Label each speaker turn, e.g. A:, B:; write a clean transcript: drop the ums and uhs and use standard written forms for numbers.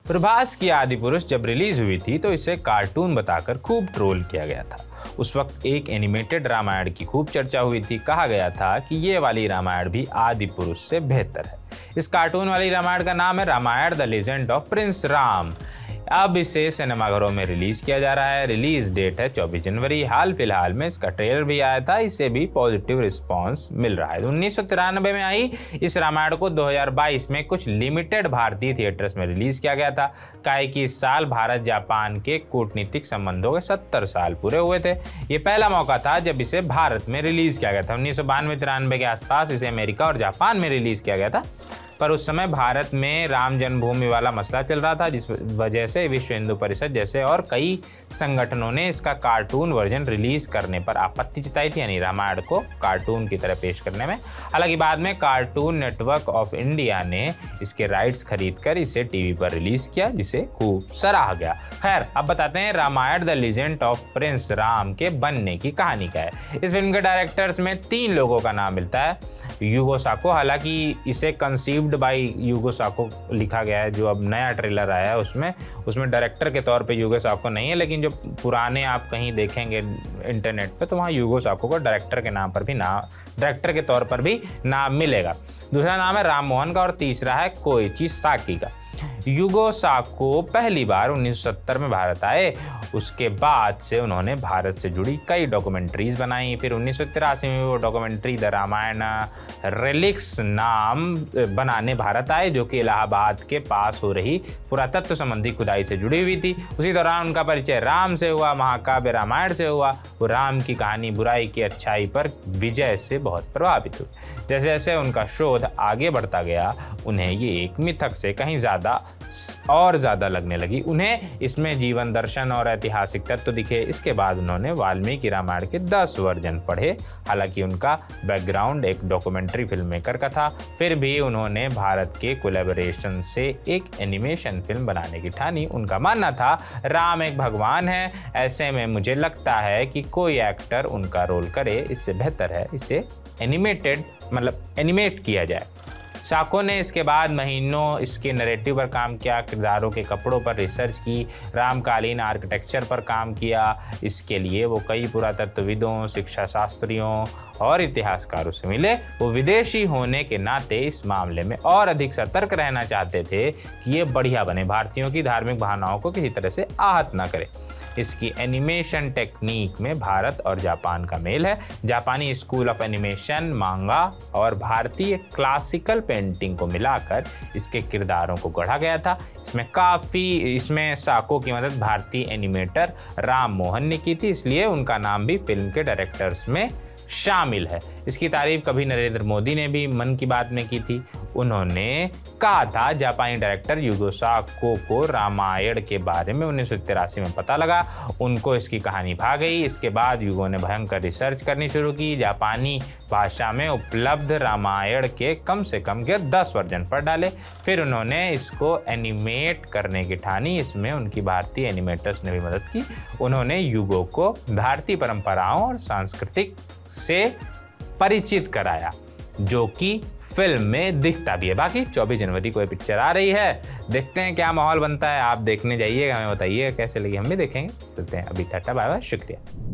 A: प्रभास की आदि पुरुष जब रिलीज हुई थी तो इसे कार्टून बताकर खूब ट्रोल किया गया था। उस वक्त एक एनिमेटेड रामायण की खूब चर्चा हुई थी। कहा गया था कि ये वाली रामायण भी आदि पुरुष से बेहतर है। इस कार्टून वाली रामायण का नाम है Ramayana the legend of prince Ram. अब इसे सिनेमाघरों में रिलीज किया जा रहा है। रिलीज डेट है 24 जनवरी। हाल फिलहाल में इसका ट्रेलर भी आया था। इसे भी पॉजिटिव रिस्पांस मिल रहा है। 1993 में आई इस रामायण को 2022 में कुछ लिमिटेड भारतीय थिएटर्स में रिलीज किया गया था। काहे कि इस साल भारत जापान के कूटनीतिक संबंधों के 70 साल पूरे हुए थे। ये पहला मौका था जब इसे भारत में रिलीज किया गया था। 1992-93 के आसपास इसे अमेरिका और जापान में रिलीज किया गया था, पर उस समय भारत में राम जन्मभूमि वाला मसला चल रहा था, जिस वजह से विश्व हिंदू परिषद जैसे और कई संगठनों ने इसका कार्टून वर्जन रिलीज करने पर आपत्ति जताई थी, यानी रामायण को कार्टून की तरह पेश करने में। हालांकि बाद में कार्टून नेटवर्क ऑफ इंडिया ने इसके राइट्स खरीदकर इसे टीवी पर रिलीज किया, जिसे खूब सराहा गया। खैर, अब बताते हैं Ramayana the legend of prince Ram के बनने की कहानी क्या है। इस फिल्म के डायरेक्टर्स में 3 लोगों का नाम मिलता है। यूगो साको, हालांकि इसे कंसीव्ड बाय यूगो साको लिखा गया है। जो अब नया ट्रेलर आया है उसमें डायरेक्टर के तौर पे यूगो साको नहीं है, लेकिन जो पुराने आप कहीं देखेंगे इंटरनेट पे तो वहाँ यूगो साको को डायरेक्टर के तौर पर भी नाम मिलेगा। दूसरा नाम है राम मोहन का और तीसरा है कोइची साकी का। यूगो साको पहली बार 1970 में भारत आए। उसके बाद से उन्होंने भारत से जुड़ी कई डॉक्यूमेंट्रीज बनाई। फिर 1983 में वो डॉक्यूमेंट्री द रामायण रेलिक्स नाम बनाने भारत आए, जो कि इलाहाबाद के पास हो रही पुरातत्व संबंधी खुदाई से जुड़ी हुई थी। उसी दौरान उनका परिचय राम से हुआ, महाकाव्य रामायण से हुआ। वो राम की कहानी बुराई की अच्छाई पर विजय से बहुत प्रभावित हुई। जैसे जैसे उनका शोध आगे बढ़ता गया, उन्हें ये एक मिथक से कहीं ज़्यादा लगने लगी। उन्हें इसमें जीवन दर्शन और ऐतिहासिक तत्व दिखे। इसके बाद उन्होंने वाल्मीकि रामायण के 10 वर्जन पढ़े। हालांकि उनका बैकग्राउंड एक डॉक्यूमेंट्री फिल्म मेकर का था, फिर भी उन्होंने भारत के कोलैबोरेशन से एक एनिमेशन फिल्म बनाने की ठानी। उनका मानना था राम एक भगवान है, ऐसे में मुझे लगता है कि कोई एक्टर उनका रोल करे, इससे बेहतर है इसे एनिमेट किया जाए। साको ने इसके बाद महीनों इसके नैरेटिव पर काम किया, किरदारों के कपड़ों पर रिसर्च की, रामकालीन आर्किटेक्चर पर काम किया। इसके लिए वो कई पुरातत्वविदों, शिक्षा शास्त्रियों और इतिहासकारों से मिले। वो विदेशी होने के नाते इस मामले में और अधिक सतर्क रहना चाहते थे कि ये बढ़िया बने, भारतीयों की धार्मिक भावनाओं को किसी तरह से आहत न करे। इसकी एनिमेशन टेक्निक में भारत और जापान का मेल है। जापानी स्कूल ऑफ एनिमेशन, मांगा और भारतीय क्लासिकल पेंटिंग को मिलाकर इसके किरदारों को गढ़ा गया था। इसमें साको की मदद भारतीय एनिमेटर राम मोहन ने की थी, इसलिए उनका नाम भी फिल्म के डायरेक्टर्स में शामिल है। इसकी तारीफ कभी नरेंद्र मोदी ने भी मन की बात में की थी। उन्होंने कहा था जापानी डायरेक्टर यूगो साको को रामायण के बारे में 1983 में पता लगा, उनको इसकी कहानी भा गई। इसके बाद यूगो ने भयंकर रिसर्च करनी शुरू की, जापानी भाषा में उपलब्ध रामायण के कम से कम 10 वर्जन पढ़ डाले। फिर उन्होंने इसको एनिमेट करने की ठानी। इसमें उनकी भारतीय एनिमेटर्स ने भी मदद की। उन्होंने यूगो को भारतीय परंपराओं और सांस्कृतिक से परिचित कराया, जो कि फिल्म में दिखता भी है। बाकी 24 जनवरी को ये पिक्चर आ रही है, देखते हैं क्या माहौल बनता है। आप देखने जाइएगा, हमें बताइएगा कैसे लगी, हम भी देखेंगे। चलते हैं अभी, टाटा बाय बाय, शुक्रिया।